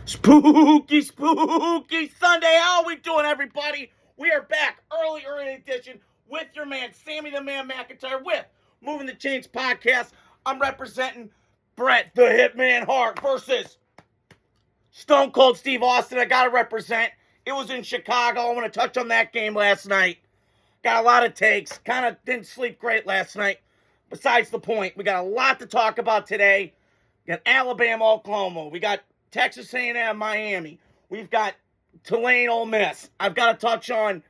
Spooky, spooky Sunday. How are we doing, everybody? We are back early edition with your man, Sammy the Man McIntyre, with Moving the Chains podcast. I'm representing Bret the Hitman Hart versus Stone Cold Steve Austin. I got to represent. It was in Chicago. I want to touch on that game last night. Got a lot of takes. Kind of didn't sleep great last night. Besides the point, we got a lot to talk about today. We got Alabama, Oklahoma. We got Texas A&M, Miami. We've got Tulane, Ole Miss. I've got to touch on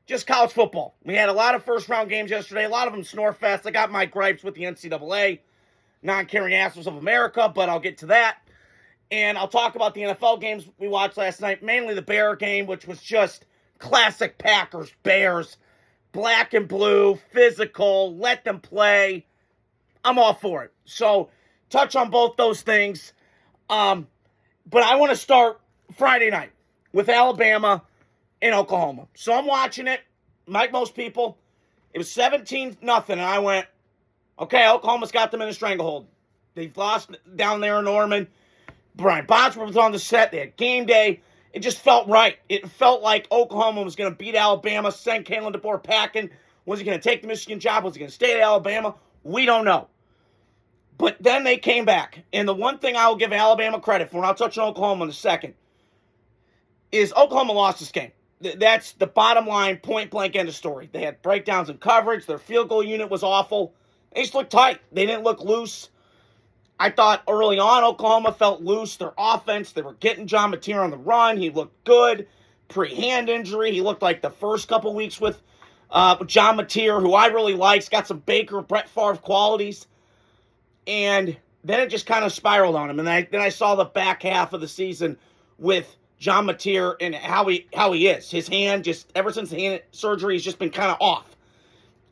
just college football. We had a lot of first-round games yesterday. A lot of them snore fest. I got my gripes with the NCAA, non-caring assholes of America, but I'll get to that. And I'll talk about the NFL games we watched last night, mainly the Bear game, which was just classic Packers, Bears, black and blue, physical, let them play. I'm all for it. So, touch on both those things. But I want to start Friday night with Alabama and Oklahoma. So I'm watching it, like most people. It was 17-0, and I went, okay, Oklahoma's got them in a stranglehold. They've lost down there in Norman. Brian Bosworth was on the set. They had game day. It just felt right. It felt like Oklahoma was going to beat Alabama, send Kalen DeBoer packing. Was he going to take the Michigan job? Was he going to stay at Alabama? We don't know. But then they came back. And the one thing I will give Alabama credit for, and I'll touch on Oklahoma in a second, is Oklahoma lost this game. That's the bottom line, point blank, end of story. They had breakdowns in coverage. Their field goal unit was awful. They just looked tight. They didn't look loose. I thought early on Oklahoma felt loose. Their offense, they were getting John Mateer on the run. He looked good. Pre-hand injury. He looked like the first couple weeks with John Mateer, who I really like. He's got some Baker, Brett Favre qualities. And then it just kind of spiraled on him. And then I saw the back half of the season with John Mateer and how he is. His hand, just ever since the hand surgery, he's just been kind of off.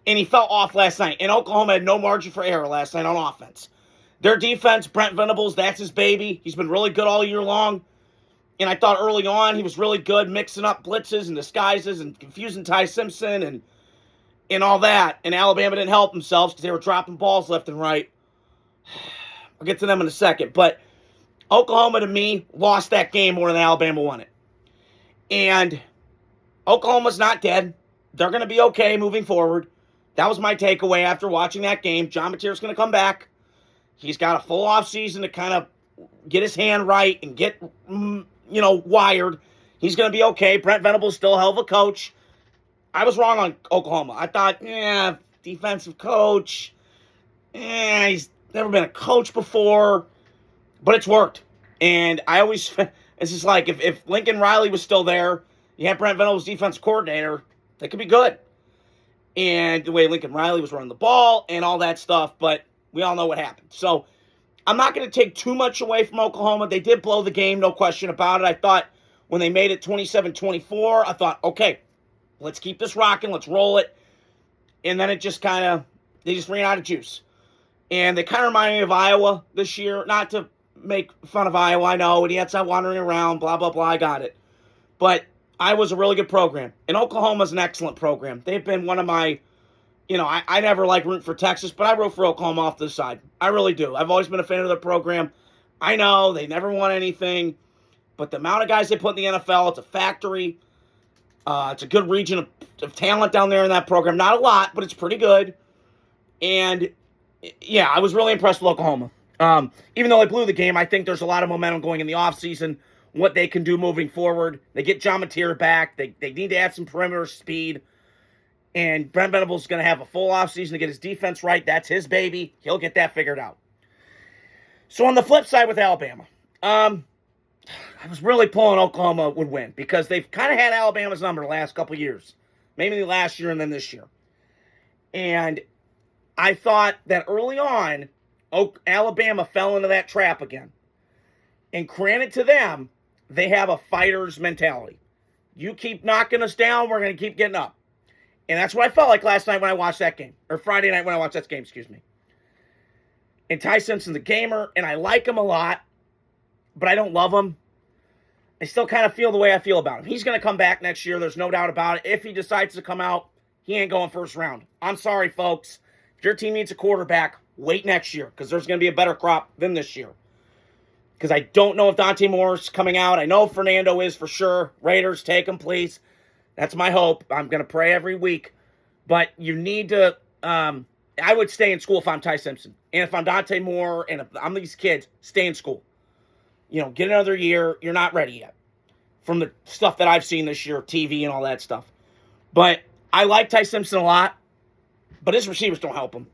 And he felt off last night. And Oklahoma had no margin for error last night on offense. Their defense, Brent Venables, that's his baby. He's been really good all year long. And I thought early on he was really good mixing up blitzes and disguises and confusing Ty Simpson and all that. And Alabama didn't help themselves because they were dropping balls left and right. I'll get to them in a second. But Oklahoma, to me, lost that game more than Alabama won it. And Oklahoma's not dead. They're going to be okay moving forward. That was my takeaway after watching that game. John Mateer's going to come back. He's got a full offseason to kind of get his hand right and get, wired. He's going to be okay. Brent Venables still a hell of a coach. I was wrong on Oklahoma. I thought, defensive coach. He's never been a coach before. But it's worked. And I always, it's just like, if Lincoln Riley was still there, you had Brent Venables defensive coordinator, they could be good. And the way Lincoln Riley was running the ball and all that stuff, but we all know what happened. So I'm not going to take too much away from Oklahoma. They did blow the game, no question about it. I thought when they made it 27-24, I thought, okay, let's keep this rocking, let's roll it. And then it just they just ran out of juice. And they kind of remind me of Iowa this year. Not to make fun of Iowa, I know. And he had some wandering around, blah, blah, blah, I got it. But Iowa's a really good program. And Oklahoma's an excellent program. They've been one of my, I never like rooting for Texas, but I root for Oklahoma off to the side. I really do. I've always been a fan of their program. I know they never won anything. But the amount of guys they put in the NFL, it's a factory. It's a good region of talent down there in that program. Not a lot, but it's pretty good. And yeah, I was really impressed with Oklahoma. Even though they blew the game, I think there's a lot of momentum going in the offseason, what they can do moving forward. They get John Mateer back. They need to add some perimeter speed. And Brent Venables is going to have a full offseason to get his defense right. That's his baby. He'll get that figured out. So on the flip side with Alabama, I was really pulling Oklahoma would win because they've kind of had Alabama's number the last couple of years. Maybe last year and then this year. And I thought that early on, Alabama fell into that trap again. And granted to them, they have a fighter's mentality. You keep knocking us down, we're going to keep getting up. And that's what I felt like last night when I watched that game. Or Friday night when I watched that game, excuse me. And Ty Simpson's a gamer, and I like him a lot, but I don't love him. I still kind of feel the way I feel about him. He's going to come back next year, there's no doubt about it. If he decides to come out, he ain't going first round. I'm sorry, folks. If your team needs a quarterback, wait next year, because there's going to be a better crop than this year. because I don't know if Dante Moore's coming out. I know Fernando is for sure. Raiders, take him, please. That's my hope. I'm going to pray every week. But you need to, I would stay in school if I'm Ty Simpson. And if I'm Dante Moore and if I'm these kids, stay in school. Get another year. You're not ready yet from the stuff that I've seen this year, TV and all that stuff. But I like Ty Simpson a lot, but his receivers don't help him.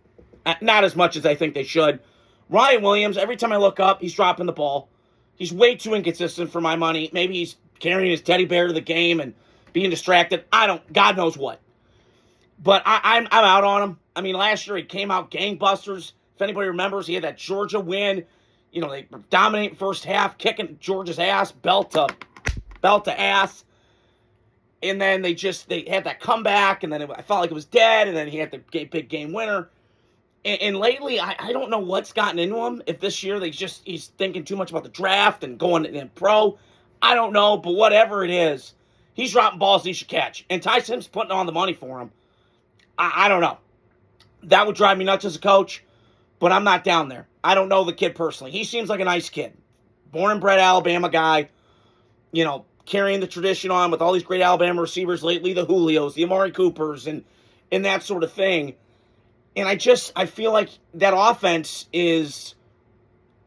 Not as much as I think they should. Ryan Williams, every time I look up, he's dropping the ball. He's way too inconsistent for my money. Maybe he's carrying his teddy bear to the game and being distracted. God knows what. But I'm out on him. I mean, last year he came out gangbusters. If anybody remembers, he had that Georgia win. They dominate first half, kicking Georgia's ass, belt to ass. And then they had that comeback, and then I felt like it was dead, and then he had the big game winner. And lately, I don't know what's gotten into him. If this year he's thinking too much about the draft and going in pro. I don't know, but whatever it is, he's dropping balls he should catch. And Ty Simpson's putting on the money for him. I don't know. That would drive me nuts as a coach, but I'm not down there. I don't know the kid personally. He seems like a nice kid. Born and bred Alabama guy, carrying the tradition on with all these great Alabama receivers lately, the Julios, the Amari Coopers, and that sort of thing. And I feel like that offense it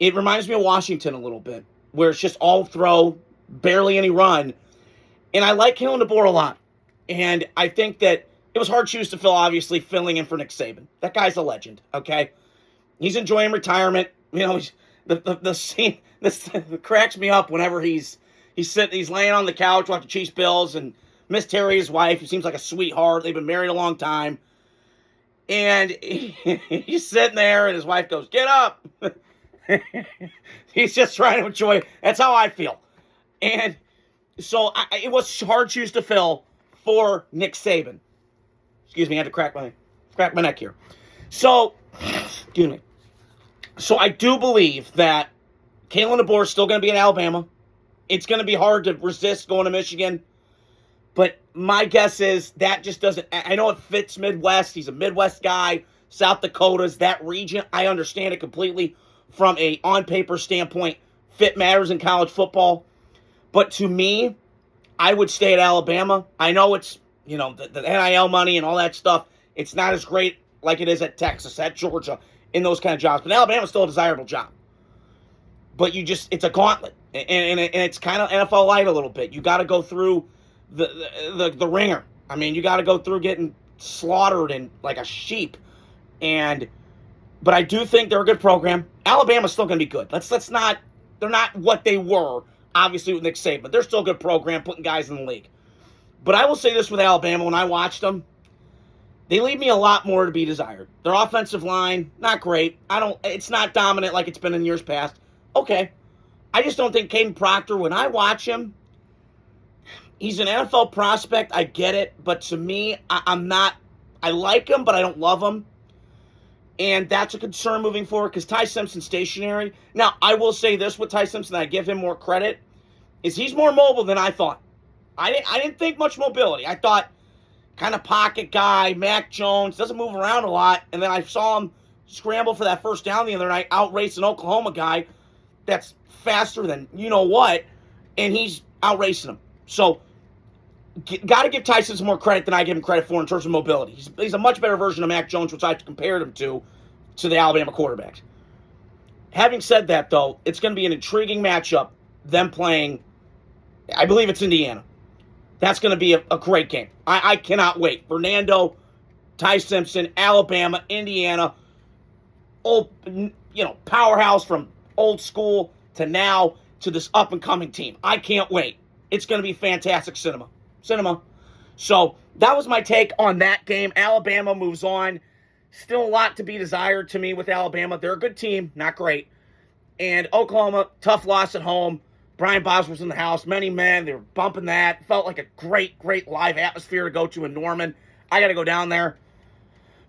reminds me of Washington a little bit, where it's just all throw, barely any run. And I like Kalen DeBoer a lot. And I think that it was hard shoes to fill, obviously, filling in for Nick Saban. That guy's a legend, okay? He's enjoying retirement. The scene, this cracks me up whenever he's laying on the couch watching Chiefs Bills, and Miss Terry, his wife, who seems like a sweetheart. They've been married a long time. And he's sitting there, and his wife goes, "Get up." He's just trying to enjoy. That's how I feel. And so it was hard shoes to fill for Nick Saban. Excuse me, I had to crack my neck here. So, excuse me. So I do believe that Kalen DeBoer is still going to be in Alabama. It's going to be hard to resist going to Michigan. But my guess is that just doesn't... I know it fits Midwest. He's a Midwest guy. South Dakota's, that region. I understand it completely from a on-paper standpoint. Fit matters in college football. But to me, I would stay at Alabama. I know it's, the NIL money and all that stuff. It's not as great like it is at Texas, at Georgia, in those kind of jobs. But Alabama's still a desirable job. But it's a gauntlet. And it's kind of NFL light a little bit. You got to go through the ringer. I mean, you got to go through getting slaughtered and like a sheep. But I do think they're a good program. Alabama's still going to be good. They're not what they were, obviously, with Nick Saban, but they're still a good program, putting guys in the league. But I will say this with Alabama, when I watched them, they leave me a lot more to be desired. Their offensive line, not great. It's not dominant like it's been in years past. Okay. I just don't think Caden Proctor, when I watch him, he's an NFL prospect. I get it. But to me, I like him, but I don't love him. And that's a concern moving forward because Ty Simpson's stationary. Now, I will say this with Ty Simpson, I give him more credit, is he's more mobile than I thought. I didn't think much mobility. I thought kind of pocket guy, Mac Jones, doesn't move around a lot. And then I saw him scramble for that first down the other night, outrace an Oklahoma guy that's faster than you-know-what, and he's outracing him. So, got to give Tyson some more credit than I give him credit for in terms of mobility. He's a much better version of Mac Jones, which I've compared him to the Alabama quarterbacks. Having said that, though, it's going to be an intriguing matchup, them playing, I believe it's Indiana. That's going to be a great game. I cannot wait. Fernando, Ty Simpson, Alabama, Indiana, old, powerhouse from old school to now to this up-and-coming team. I can't wait. It's going to be fantastic cinema. So that was my take on that game. Alabama moves on. Still a lot to be desired to me with Alabama. They're a good team, not great. And Oklahoma, tough loss at home. Brian Bosworth's in the house. Many men, they were bumping that. Felt like a great, great live atmosphere to go to in Norman. I got to go down there.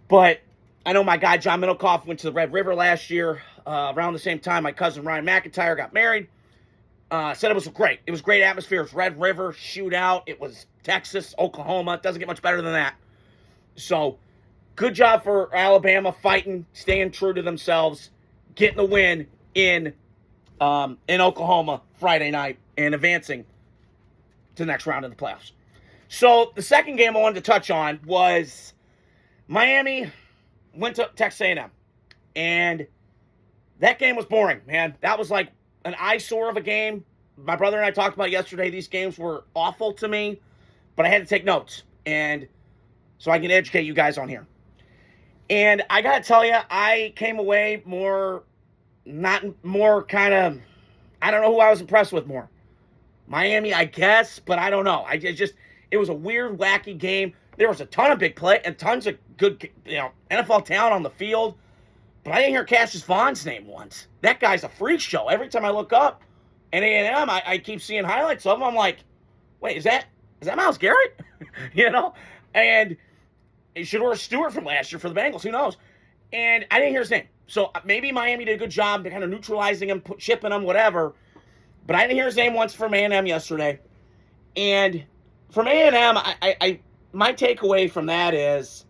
But I know my guy John Middlecoff went to the Red River last year. Around the same time, my cousin Ryan McIntyre got married. Said it was great. It was great atmosphere. It was Red River, shootout. It was Texas, Oklahoma. It doesn't get much better than that. So, good job for Alabama fighting, staying true to themselves, getting the win in in Oklahoma Friday night and advancing to the next round of the playoffs. So the second game I wanted to touch on was Miami went to Texas A&M. And that game was boring, man. That was like an eyesore of a game. My brother and I talked about yesterday. These games were awful to me, but I had to take notes. And so I can educate you guys on here. And I got to tell you, I came away I don't know who I was impressed with more. Miami, I guess, but I don't know. It was a weird, wacky game. There was a ton of big play and tons of good, NFL talent on the field. But I didn't hear Cassius Vaughn's name once. That guy's a freak show. Every time I look up at A&M, I keep seeing highlights of him. I'm like, wait, is that Myles Garrett? And Shedeur Stewart from last year for the Bengals. Who knows? And I didn't hear his name. So maybe Miami did a good job kind of neutralizing him, chipping him, whatever. But I didn't hear his name once from A&M yesterday. And from A&M, my takeaway from that is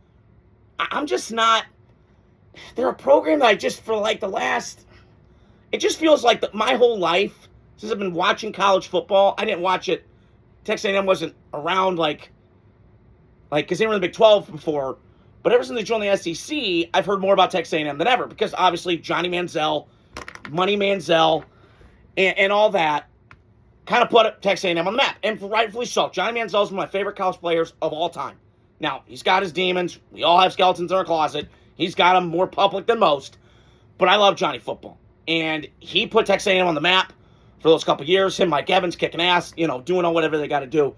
I'm just not – they're a program that I just, for like the last – it just feels like my whole life, since I've been watching college football, I didn't watch it. Texas A&M wasn't around because they were in the Big 12 before. But ever since they joined the SEC, I've heard more about Texas A&M than ever because obviously Johnny Manziel, Money Manziel, and all that kind of put Texas A&M on the map. And rightfully so. Johnny Manziel is one of my favorite college players of all time. Now, he's got his demons. We all have skeletons in our closet. He's got them more public than most. But I love Johnny football. And he put Texas A&M on the map for those couple years. Him, Mike Evans, kicking ass, doing all whatever they got to do.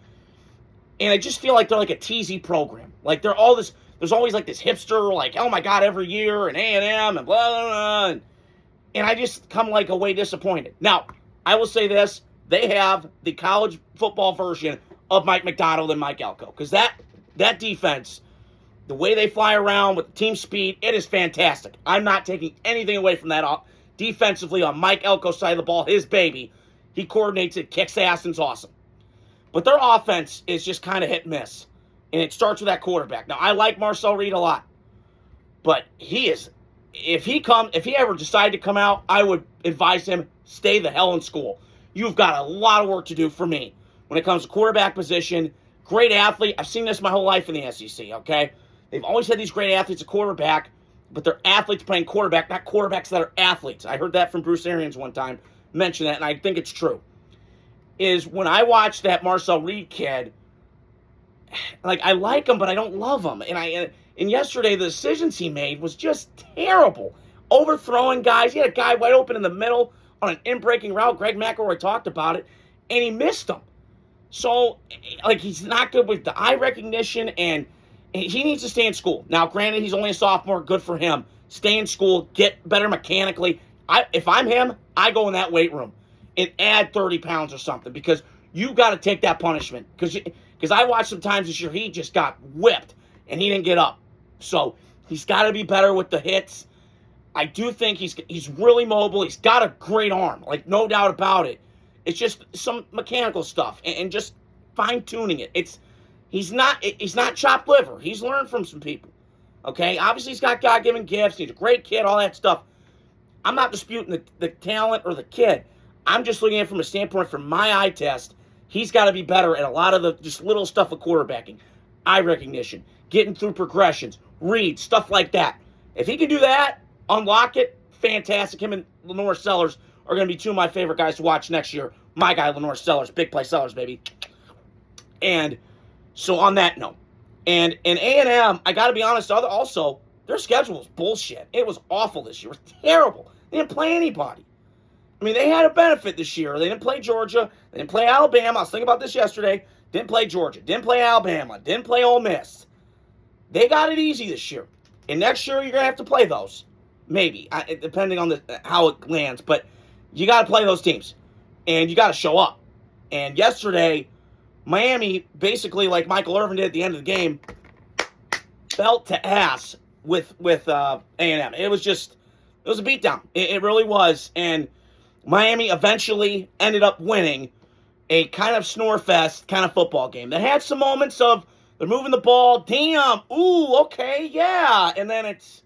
And I just feel like they're like a TZ program. Like they're all this, there's always like this hipster, like, oh my God, every year, and A&M, and blah, blah, blah. And I just come like away disappointed. Now, I will say this. They have the college football version of Mike McDonald and Mike Elko. Because that defense, the way they fly around with the team speed, it is fantastic. I'm not taking anything away from that defensively on Mike Elko's side of the ball, his baby. He coordinates it, kicks ass, and is awesome. But their offense is just kind of hit and miss. And it starts with that quarterback. Now, I like Marcel Reed a lot. But if he ever decided to come out, I would advise him, stay the hell in school. You've got a lot of work to do for me when it comes to quarterback position. Great athlete. I've seen this my whole life in the SEC, okay? They've always had these great athletes at quarterback, but they're athletes playing quarterback, not quarterbacks that are athletes. I heard that from Bruce Arians one time, mention that, and I think it's true. Is when I watched that Marcel Reed kid, like, I like him, but I don't love him. And yesterday, the decisions he made was just terrible. Overthrowing guys. He had a guy wide open in the middle on an in-breaking route. Greg McElroy talked about it, and he missed him. So, like, he's not good with the eye recognition, and he needs to stay in school. Now, granted, he's only a sophomore. Good for him. Stay in school. Get better mechanically. If I'm him, I go in that weight room and add 30 pounds or something because you got to take that punishment. Because I watched some times this year, he just got whipped, and he didn't get up. So, he's got to be better with the hits. I do think he's really mobile. He's got a great arm, like no doubt about it. It's just some mechanical stuff and just fine-tuning it. He's not chopped liver. He's learned from some people. Okay? Obviously, he's got God-given gifts. He's a great kid, all that stuff. I'm not disputing the talent or the kid. I'm just looking at it from a standpoint from my eye test. He's got to be better at a lot of the just little stuff of quarterbacking. Eye recognition, getting through progressions, reads, stuff like that. If he can do that, unlock it, fantastic. Him and Lenore Sellers are going to be two of my favorite guys to watch next year. My guy, Lenore Sellers, big play Sellers, baby. And so on that note, and A&M, I got to be honest, also, their schedule was bullshit. It was awful this year. It was terrible. They didn't play anybody. I mean, they had a benefit this year. They didn't play Georgia. They didn't play Alabama. I was thinking about this yesterday. Didn't play Georgia. Didn't play Alabama. Didn't play Ole Miss. They got it easy this year. And next year, you're going to have to play those. Maybe, depending on how it lands. But you got to play those teams. And you got to show up. And yesterday, Miami, basically like Michael Irvin did at the end of the game, belt to ass with A&M. It was a beatdown. It really was. And Miami eventually ended up winning a kind of snore fest kind of football game that had some moments of they're moving the ball. Damn. Ooh, okay, yeah. And then it's,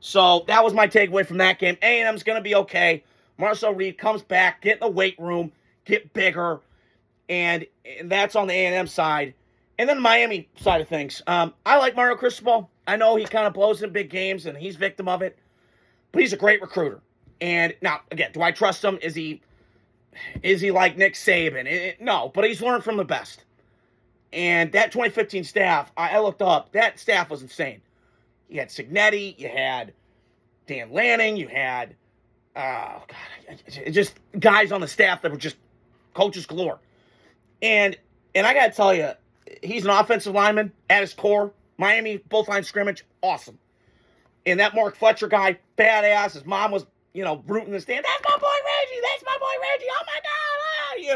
So that was my takeaway from that game. A&M's going to be okay. Marcel Reed comes back, get in the weight room, get bigger, and that's on the A&M side. And then the Miami side of things. I like Mario Cristobal. I know he kind of blows in big games, and he's victim of it, but he's a great recruiter. And now, again, do I trust him? Is he like Nick Saban? No, but he's learned from the best. And that 2015 staff, I looked up, that staff was insane. You had Signetti, you had Dan Lanning, you had, just guys on the staff that were just coaches galore. And I got to tell you, he's an offensive lineman at his core. Miami, both line scrimmage, awesome. And that Mark Fletcher guy, badass. His mom was, rooting the stand. That's my boy Reggie. That's my boy Reggie. Oh my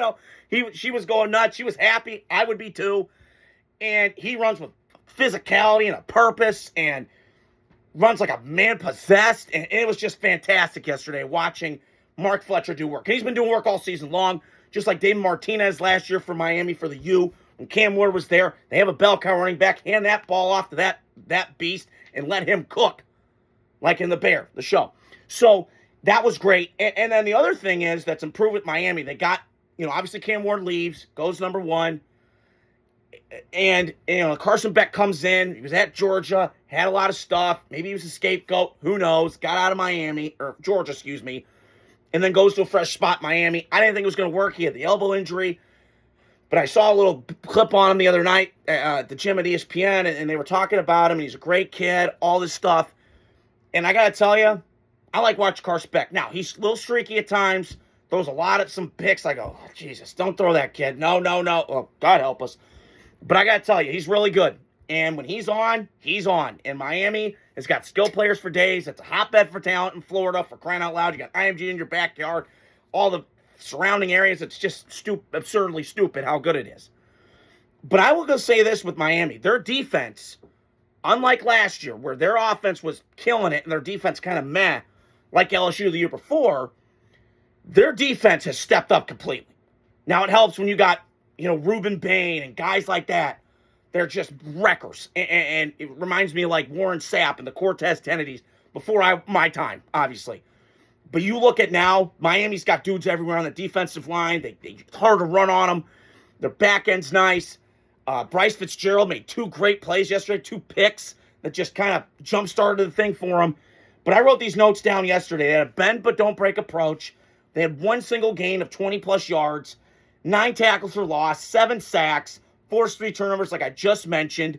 God. She was going nuts. She was happy. I would be too. And he runs with physicality and a purpose and runs like a man possessed. And it was just fantastic yesterday watching Mark Fletcher do work. And he's been doing work all season long, just like David Martinez last year for Miami for the U. When Cam Ward was there, they have a bell cow running back. Hand that ball off to that beast and let him cook, like in The Bear, the show. So that was great. And then the other thing is that's improved with Miami. They got, obviously Cam Ward leaves, goes number one. And, Carson Beck comes in. He was at Georgia, had a lot of stuff. Maybe he was a scapegoat. Who knows? Got out of Miami, or Georgia, excuse me. And then goes to a fresh spot, Miami. I didn't think it was going to work. He had the elbow injury. But I saw a little clip on him the other night at the gym at ESPN, and they were talking about him. And he's a great kid, all this stuff. And I got to tell you, I like watching Carson Beck. Now, he's a little streaky at times. Throws some picks. I go, oh, Jesus, don't throw that kid. No. Oh, God help us. But I got to tell you, he's really good. And when he's on, he's on. And Miami has got skill players for days. It's a hotbed for talent in Florida, for crying out loud. You got IMG in your backyard. All the surrounding areas. It's just absurdly stupid how good it is. But I will go say this with Miami. Their defense, unlike last year, where their offense was killing it and their defense kind of meh, like LSU the year before, their defense has stepped up completely. Now, it helps when you got, Reuben Bain and guys like that. They're just wreckers. And it reminds me of like Warren Sapp and the Cortez Kennedys before my time, obviously. But you look at now, Miami's got dudes everywhere on the defensive line. It's hard to run on them. Their back end's nice. Bryce Fitzgerald made 2 great plays yesterday, 2 picks that just kind of jump-started the thing for him. But I wrote these notes down yesterday. They had a bend but don't break approach. They had 1 single gain of 20-plus yards, 9 tackles for loss, 7 sacks, forced 3 turnovers like I just mentioned,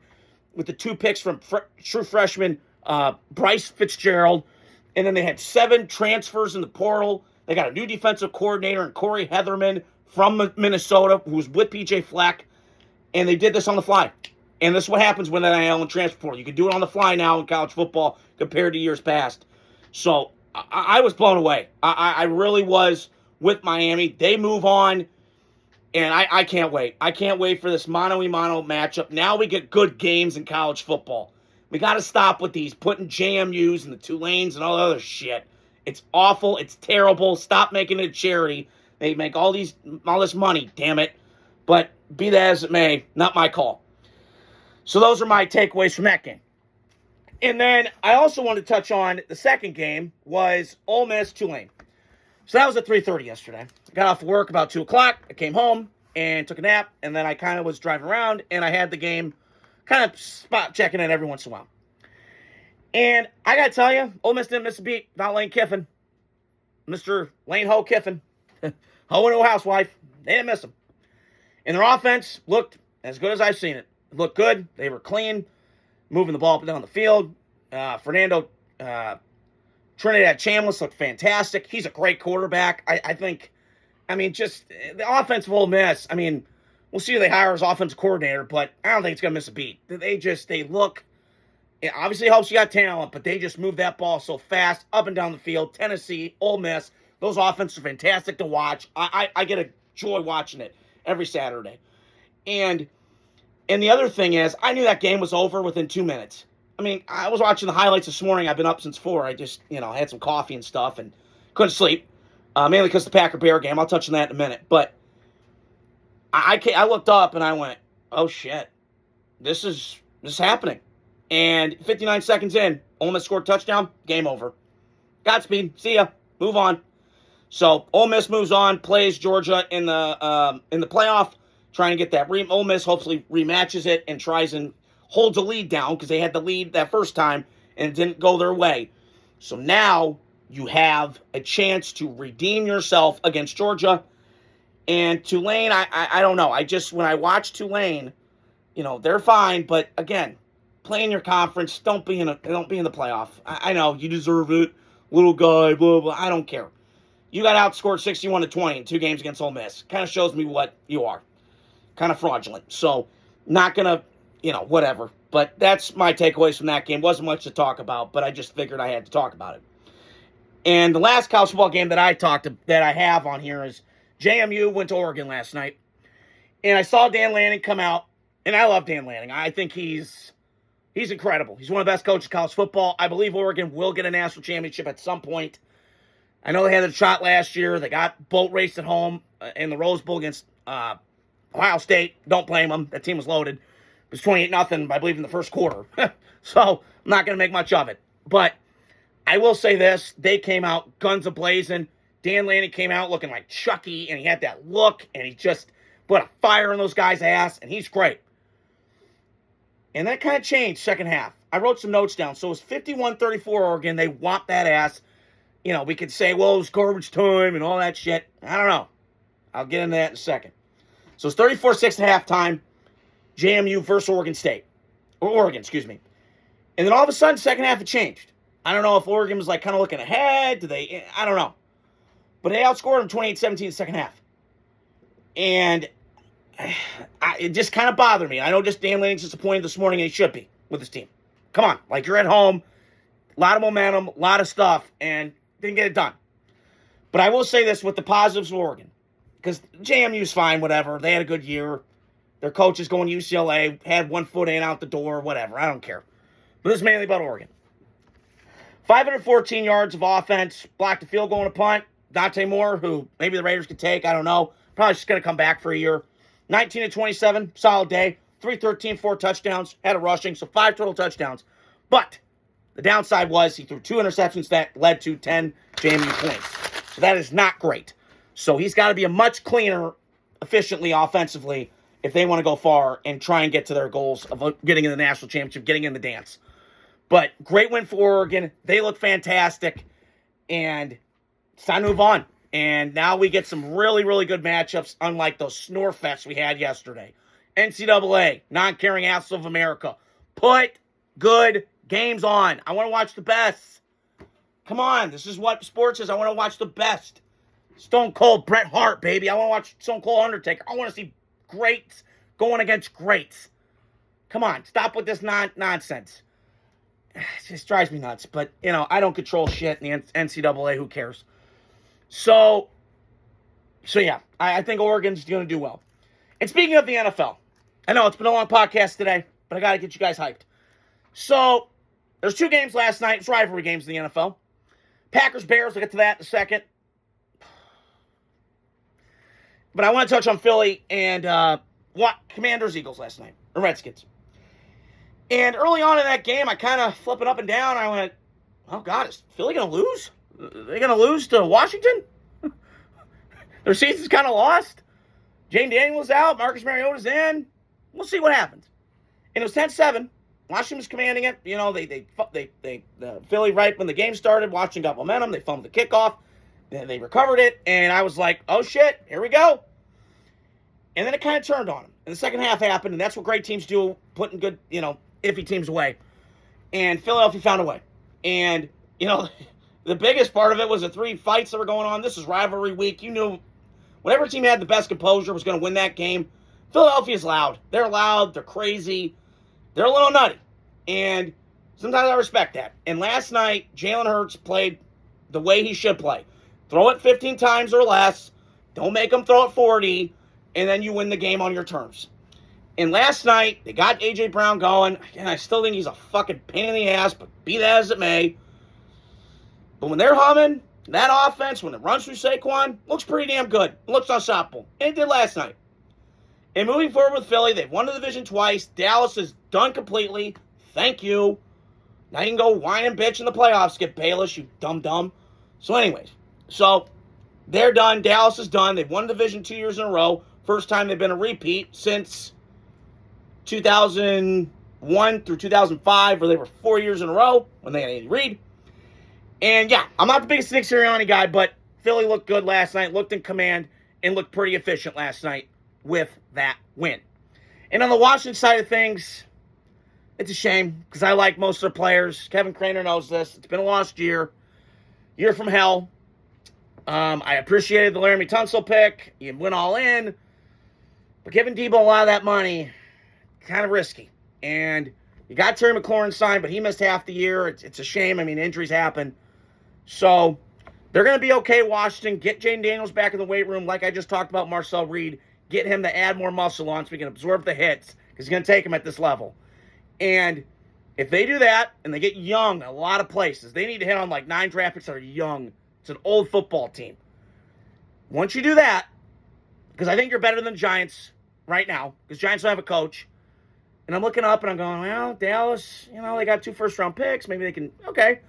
with the 2 picks from true freshman Bryce Fitzgerald. And then they had 7 transfers in the portal. They got a new defensive coordinator in Corey Heatherman from Minnesota, who was with PJ Fleck. And they did this on the fly. And this is what happens when NIL and transfer portal. You can do it on the fly now in college football compared to years past. So I was blown away. I really was with Miami. They move on. And I can't wait. I can't wait for this mano-a-mano matchup. Now we get good games in college football. We got to stop with these putting JMUs and the Tulanes and all the other shit. It's awful. It's terrible. Stop making it a charity. They make all this money, damn it. But be that as it may, not my call. So those are my takeaways from that game. And then I also want to touch on the second game was Ole Miss Tulane. So that was at 3:30 yesterday. I got off work about 2 o'clock. I came home and took a nap. And then I kind of was driving around and I had the game kind of spot checking it every once in a while. And I got to tell you, Ole Miss didn't miss a beat about Lane Kiffin. Mr. Lane Ho Kiffin. Ho and Ho housewife. They didn't miss him. And their offense looked as good as I've seen it. It looked good. They were clean, moving the ball up and down the field. Trinidad Chambliss looked fantastic. He's a great quarterback. I think, just the offense of Ole Miss, we'll see if they hire as offensive coordinator, but I don't think it's going to miss a beat. They look, it obviously helps you got talent, but they just move that ball so fast, up and down the field. Tennessee, Ole Miss, those offenses are fantastic to watch. I get a joy watching it every Saturday. And the other thing is, I knew that game was over within 2 minutes. I was watching the highlights this morning. I've been up since 4. I just, had some coffee and stuff and couldn't sleep. Mainly because of the Packer-Bear game. I'll touch on that in a minute. But I looked up and I went, oh, shit. This is happening. And 59 seconds in, Ole Miss scored a touchdown. Game over. Godspeed. See ya. Move on. So Ole Miss moves on, plays Georgia in the playoff, trying to get that. Ole Miss hopefully rematches it and tries and holds a lead down because they had the lead that first time and it didn't go their way. So now you have a chance to redeem yourself against Georgia. And Tulane, I don't know. When I watch Tulane, they're fine, but again, play in your conference. Don't be in the playoff. I know you deserve it, little guy. Blah blah. I don't care. You got outscored 61-20 in 2 games against Ole Miss. Kind of shows me what you are. Kind of fraudulent. So, not gonna, whatever. But that's my takeaways from that game. Wasn't much to talk about, but I just figured I had to talk about it. And the last college football game that I have on here is JMU went to Oregon last night. And I saw Dan Lanning come out, and I love Dan Lanning. I think he's incredible. He's one of the best coaches in college football. I believe Oregon will get a national championship at some point. I know they had a shot last year. They got boat raced at home in the Rose Bowl against Ohio State. Don't blame them. That team was loaded. It was 28-0, I believe, in the first quarter. So I'm not going to make much of it. But I will say this. They came out guns a-blazing. Dan Lanning came out looking like Chucky, and he had that look, and he just put a fire in those guys' ass, and he's great. And that kind of changed second half. I wrote some notes down. So it was 51-34 Oregon. They whopped that ass. We could say, well, it was garbage time and all that shit. I don't know. I'll get into that in a second. So it's 34-6 at halftime. JMU versus Oregon State. Or Oregon, excuse me. And then all of a sudden, second half, it changed. I don't know if Oregon was kind of looking ahead. I don't know. But they outscored them 28-17 in the second half. And it just kind of bothered me. I know just Dan Lanning's disappointed this morning, and he should be with his team. Come on. You're at home. A lot of momentum, a lot of stuff, and didn't get it done. But I will say this with the positives of Oregon. Because JMU's fine, whatever. They had a good year. Their coach is going to UCLA, had 1 foot in, out the door, whatever. I don't care. But this is mainly about Oregon. 514 yards of offense, blocked a field goal and a punt. Dante Moore, who maybe the Raiders could take, I don't know. Probably just going to come back for a year. 19-27, solid day. 313, 4 touchdowns, had a rushing, so 5 total touchdowns. But the downside was he threw 2 interceptions that led to 10 JMU points. So that is not great. So he's got to be a much cleaner, efficiently, offensively, if they want to go far and try and get to their goals of getting in the national championship, getting in the dance. But great win for Oregon. They look fantastic. And it's time to move on. And now we get some really, really good matchups, unlike those snore fests we had yesterday. NCAA, non-caring asses of America. Put good games on. I want to watch the best. Come on, this is what sports is. I want to watch the best. Stone Cold, Bret Hart, baby. I want to watch Stone Cold Undertaker. I want to see greats going against greats. Come on, stop with this nonsense. It just drives me nuts. But, I don't control shit in the NCAA. Who cares? So yeah, I think Oregon's going to do well. And speaking of the NFL, I know it's been a long podcast today, but I got to get you guys hyped. So, there's 2 games last night. It's rivalry games in the NFL. Packers-Bears, we'll get to that in a second. But I want to touch on Philly and Commanders-Eagles last night, or Redskins. And early on in that game, I kind of flipping up and down. I went, oh, God, is Philly going to lose? Are they going to lose to Washington? Their season's kind of lost. Jane Daniels out. Marcus Mariota's in. We'll see what happens. And it was 10-7. Washington was commanding it. Philly, right when the game started, Washington got momentum. They fumbled the kickoff. Then they recovered it. And I was like, oh, shit, here we go. And then it kind of turned on them. And the second half happened, and that's what great teams do, putting good, iffy teams away. And Philadelphia found a way. And, the biggest part of it was the 3 fights that were going on. This is rivalry week. You knew whatever team had the best composure was going to win that game. Philadelphia's loud. They're loud. They're crazy. They're a little nutty. And sometimes I respect that. And last night, Jalen Hurts played the way he should play. Throw it 15 times or less. Don't make him throw it 40. And then you win the game on your terms. And last night, they got A.J. Brown going. Again, I still think he's a fucking pain in the ass, but be that as it may. But when they're humming, that offense, when it runs through Saquon, looks pretty damn good. It looks unstoppable. And it did last night. And moving forward with Philly, they've won the division twice. Dallas is done completely. Thank you. Now you can go whine and bitch in the playoffs, Skip Bayless, you dumb. So anyways, they're done. Dallas is done. They've won the division 2 years in a row. First time they've been a repeat since 2001 through 2005, where they were 4 years in a row when they had Andy Reid. And yeah, I'm not the biggest Nick Sirianni guy, but Philly looked good last night, looked in command, and looked pretty efficient last night with that win. And on the Washington side of things, it's a shame because I like most of their players. Kevin Craner knows this. It's been a lost year from hell. I appreciated the Laramie Tunsil pick. You went all in. But giving Debo a lot of that money, kind of risky. And you got Terry McLaurin signed, but he missed half the year. It's a shame. I mean, injuries happen. So they're going to be okay, Washington. Get Jane Daniels back in the weight room, like I just talked about Marcel Reed. Get him to add more muscle on so we can absorb the hits, because he's going to take him at this level. And if they do that, and they get young in a lot of places, they need to hit on like 9 draft picks that are young. It's an old football team. Once you do that, because I think you're better than Giants right now, because Giants don't have a coach. And I'm looking up and I'm going, well, Dallas, they got 2 first-round picks. Maybe they can, okay.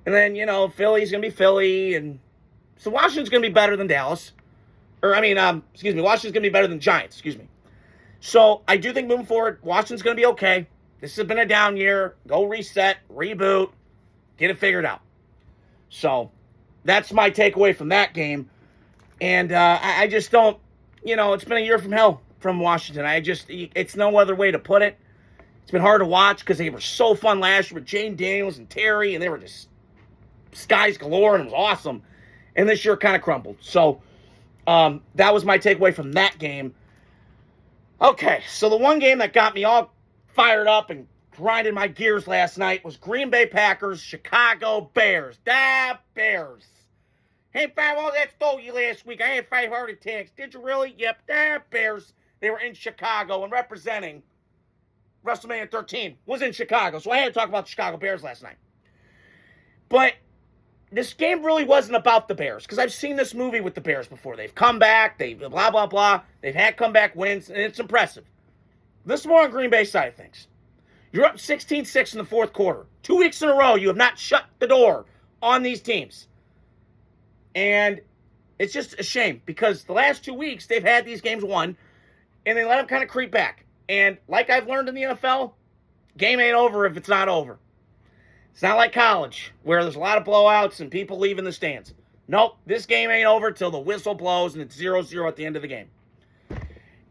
And then, Philly's going to be Philly. And so Washington's going to be better than Dallas. Washington's going to be better than Giants, So I do think moving forward, Washington's going to be okay. This has been a down year. Go reset, reboot, get it figured out. So that's my takeaway from that game. And I just don't, it's been a year from hell from Washington. It's no other way to put it. It's been hard to watch because they were so fun last year with Jane Daniels and Terry, and they were just skies galore, and it was awesome. And this year kind of crumbled. So that was my takeaway from that game. Okay, so the one game that got me all fired up and grinded my gears last night was Green Bay Packers, Chicago Bears. Da Bears. Hey, that stole you last week. I had 5 heart attacks. Did you really? Yep, da Bears. They were in Chicago and representing WrestleMania 13 was in Chicago. So I had to talk about the Chicago Bears last night. But this game really wasn't about the Bears, because I've seen this movie with the Bears before. They've come back, they blah, blah, blah. They've had comeback wins, and it's impressive. This is more on Green Bay side of things. You're up 16-6 in the fourth quarter. 2 weeks in a row, you have not shut the door on these teams. And it's just a shame, because the last 2 weeks, they've had these games won, and they let them kind of creep back. And like I've learned in the NFL, game ain't over if it's not over. It's not like college, where there's a lot of blowouts and people leaving the stands. Nope, this game ain't over till the whistle blows and it's 0-0 at the end of the game.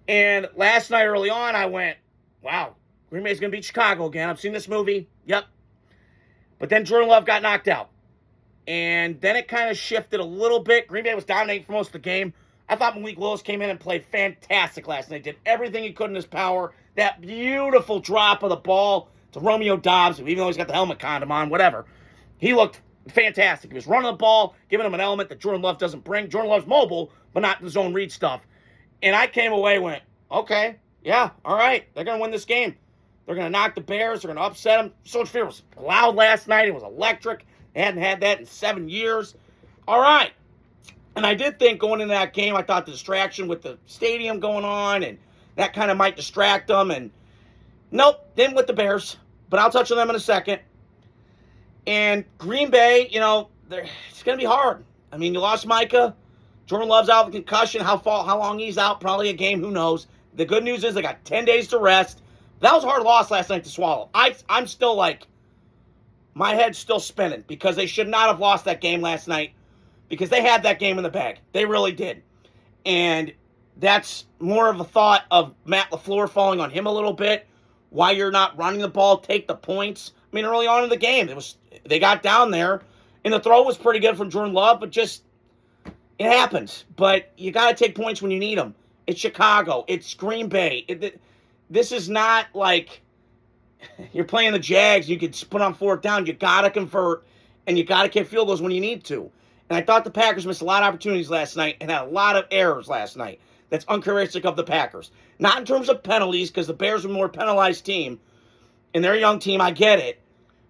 And last night early on, I went, wow, Green Bay's going to beat Chicago again. I've seen this movie. Yep. But then Jordan Love got knocked out. And then it kind of shifted a little bit. Green Bay was dominating for most of the game. I thought Malik Willis came in and played fantastic last night. Did everything he could in his power. That beautiful drop of the ball to Romeo Doubs, even though he's got the helmet condom on, whatever. He looked fantastic. He was running the ball, giving him an element that Jordan Love doesn't bring. Jordan Love's mobile, but not the zone read stuff. And I came away and went, okay, yeah, all right. They're going to win this game. They're going to knock the Bears. They're going to upset them. Soldier Field was loud last night. It was electric. They hadn't had that in 7 years. All right. And I did think going into that game, I thought the distraction with the stadium going on, and that kind of might distract them. And nope, didn't with the Bears. But I'll touch on them in a second. And Green Bay, it's going to be hard. I mean, you lost Micah. Jordan Love's out with concussion. How long he's out? Probably a game. Who knows? The good news is they got 10 days to rest. That was a hard loss last night to swallow. I'm still like, my head's still spinning, because they should not have lost that game last night, because they had that game in the bag. They really did. And that's more of a thought of Matt LaFleur falling on him a little bit. Why you're not running the ball, take the points. I mean, early on in the game, they got down there, and the throw was pretty good from Jordan Love, but just, it happens. But you got to take points when you need them. It's Chicago. It's Green Bay. This is not like you're playing the Jags. You could put on fourth down. You got to convert, and you got to kick field goals when you need to. And I thought the Packers missed a lot of opportunities last night and had a lot of errors last night. That's uncharacteristic of the Packers. Not in terms of penalties, because the Bears are a more penalized team, and they're a young team. I get it.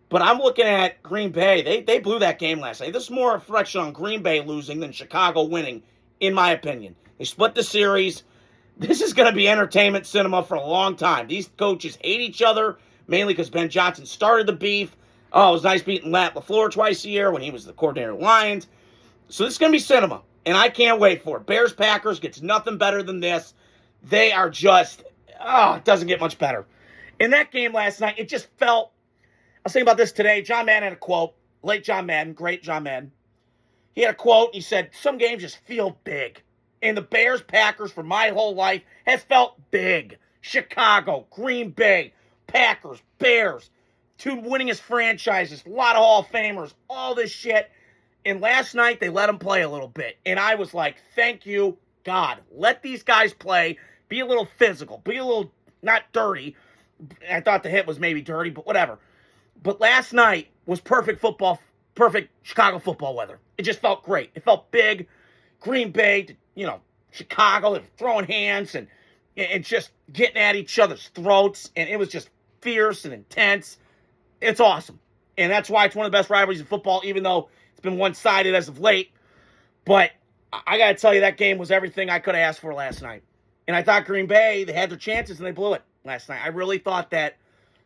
But I'm looking at Green Bay. They blew that game last night. This is more a reflection on Green Bay losing than Chicago winning, in my opinion. They split the series. This is going to be entertainment cinema for a long time. These coaches hate each other, mainly because Ben Johnson started the beef. Oh, it was nice beating Matt LaFleur twice a year when he was the coordinator of the Lions. So this is going to be cinema. And I can't wait for it. Bears-Packers gets nothing better than this. They are just, it doesn't get much better. In that game last night, it just felt, I was thinking about this today. John Madden had a quote. Late John Madden, great John Madden. He had a quote. He said, some games just feel big. And the Bears-Packers for my whole life has felt big. Chicago, Green Bay, Packers, Bears, two winningest franchises, a lot of Hall of Famers, all this shit. And last night, they let them play a little bit. And I was like, thank you, God. Let these guys play. Be a little physical. Be a little, not dirty. I thought the hit was maybe dirty, but whatever. But last night was perfect Chicago football weather. It just felt great. It felt big. Green Bay, Chicago, they were throwing hands and just getting at each other's throats. And it was just fierce and intense. It's awesome. And that's why it's one of the best rivalries in football, even though it's been one-sided as of late. But I got to tell you, that game was everything I could have asked for last night. And I thought Green Bay, they had their chances and they blew it last night. I really thought that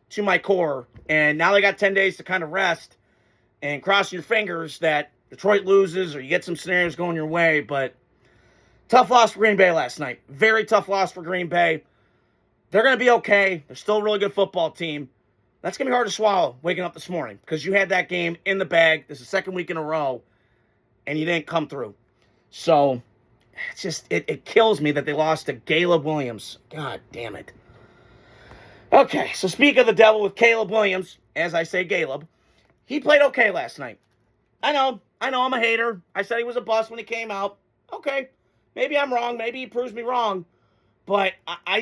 to my core. And now they got 10 days to kind of rest and cross your fingers that Detroit loses or you get some scenarios going your way. But tough loss for Green Bay last night. Very tough loss for Green Bay. They're going to be okay. They're still a really good football team. That's going to be hard to swallow waking up this morning because you had that game in the bag. This is the second week in a row, and you didn't come through. So it's just, it kills me that they lost to Caleb Williams. God damn it. Okay, so speak of the devil with Caleb Williams, as I say Caleb, he played okay last night. I know, I'm a hater. I said he was a bust when he came out. Okay, maybe I'm wrong. Maybe he proves me wrong. But I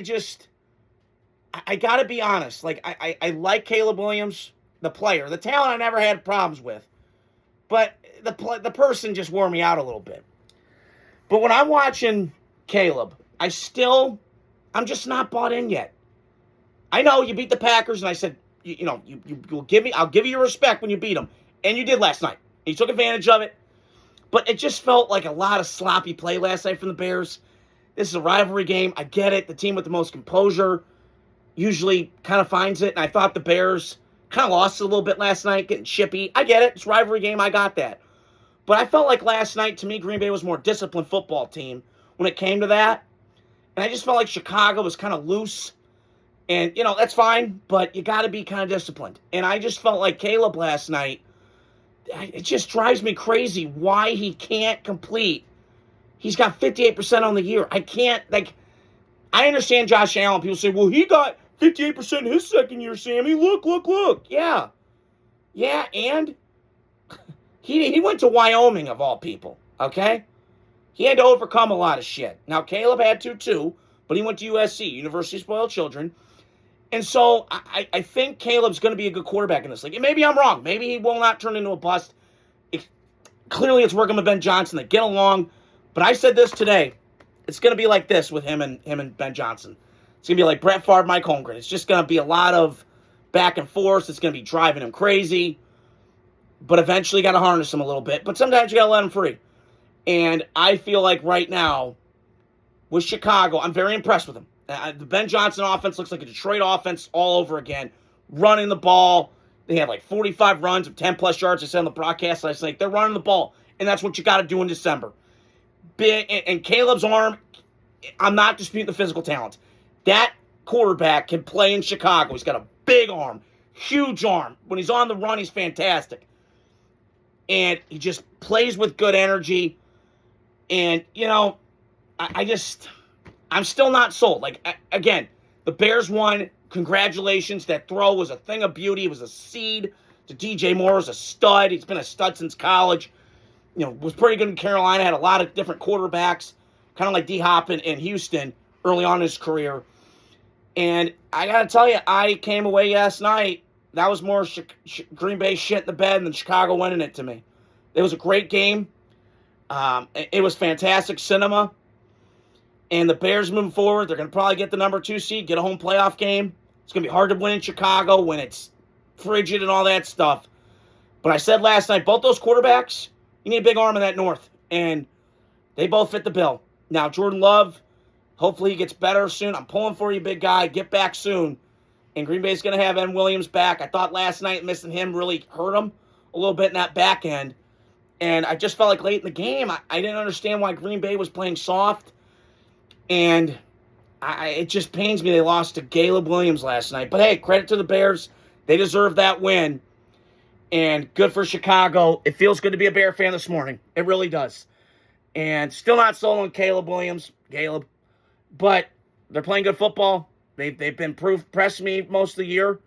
got to be honest. Like, I like Caleb Williams, the player. The talent I never had problems with. But the person just wore me out a little bit. But when I'm watching Caleb, I'm just not bought in yet. I know you beat the Packers, and I said, you'll give me, I'll give you your respect when you beat them. And you did last night. And you took advantage of it. But it just felt like a lot of sloppy play last night from the Bears. This is a rivalry game. I get it. The team with the most composure usually kind of finds it. And I thought the Bears kind of lost it a little bit last night, getting chippy. I get it. It's a rivalry game. I got that. But I felt like last night, to me, Green Bay was a more disciplined football team when it came to that. And I just felt like Chicago was kind of loose. And, that's fine, but you got to be kind of disciplined. And I just felt like Caleb last night, it just drives me crazy why he can't complete. He's got 58% on the year. I can't, I understand Josh Allen. People say, well, he got 58% his second year, Sammy. Look. Yeah. Yeah, and he went to Wyoming, of all people, okay? He had to overcome a lot of shit. Now, Caleb had to, too, but he went to USC, University of Spoiled Children. And so I think Caleb's going to be a good quarterback in this league. And maybe I'm wrong. Maybe he will not turn into a bust. Clearly, it's working with Ben Johnson. They get along. But I said this today. It's going to be like this with him and Ben Johnson. It's going to be like Brett Favre, Mike Holmgren. It's just going to be a lot of back and forth. It's going to be driving him crazy. But eventually, you got to harness him a little bit. But sometimes you got to let him free. And I feel like right now, with Chicago, I'm very impressed with him. The Ben Johnson offense looks like a Detroit offense all over again. Running the ball. They had like 45 runs of 10-plus yards. I said on the broadcast last night. They're running the ball. And that's what you got to do in December. And Caleb's arm, I'm not disputing the physical talent. That quarterback can play in Chicago. He's got a big arm. Huge arm. When he's on the run, he's fantastic. And he just plays with good energy. And, I'm still not sold. Again, the Bears won. Congratulations. That throw was a thing of beauty. It was a seed. To DJ Moore was a stud. He's been a stud since college. Was pretty good in Carolina. Had a lot of different quarterbacks, kind of like D-Hop in Houston early on in his career. And I got to tell you, I came away last night. That was more Green Bay shit in the bed than Chicago winning it to me. It was a great game. It was fantastic cinema. And the Bears moving forward, they're going to probably get the number 2 seed, get a home playoff game. It's going to be hard to win in Chicago when it's frigid and all that stuff. But I said last night, both those quarterbacks, you need a big arm in that north. And they both fit the bill. Now, Jordan Love, hopefully he gets better soon. I'm pulling for you, big guy. Get back soon. And Green Bay's going to have M. Williams back. I thought last night missing him really hurt him a little bit in that back end. And I just felt like late in the game, I didn't understand why Green Bay was playing soft. And it just pains me they lost to Caleb Williams last night. But hey, credit to the Bears. They deserve that win. And good for Chicago. It feels good to be a Bear fan this morning. It really does. And still not sold on Caleb Williams. But they're playing good football. They've been pressing me most of the year.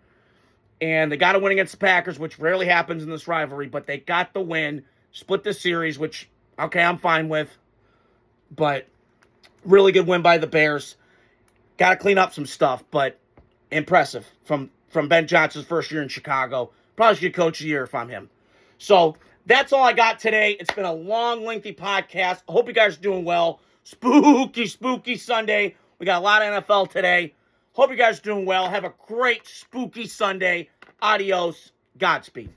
And they got to win against the Packers, which rarely happens in this rivalry. But they got the win. Split the series, which, okay, I'm fine with. But really good win by the Bears. Got to clean up some stuff, but impressive from Ben Johnson's first year in Chicago. Probably should get coach of the year if I'm him. So that's all I got today. It's been a long, lengthy podcast. I hope you guys are doing well. Spooky, spooky Sunday. We got a lot of NFL today. Hope you guys are doing well. Have a great, spooky Sunday. Adios. Godspeed.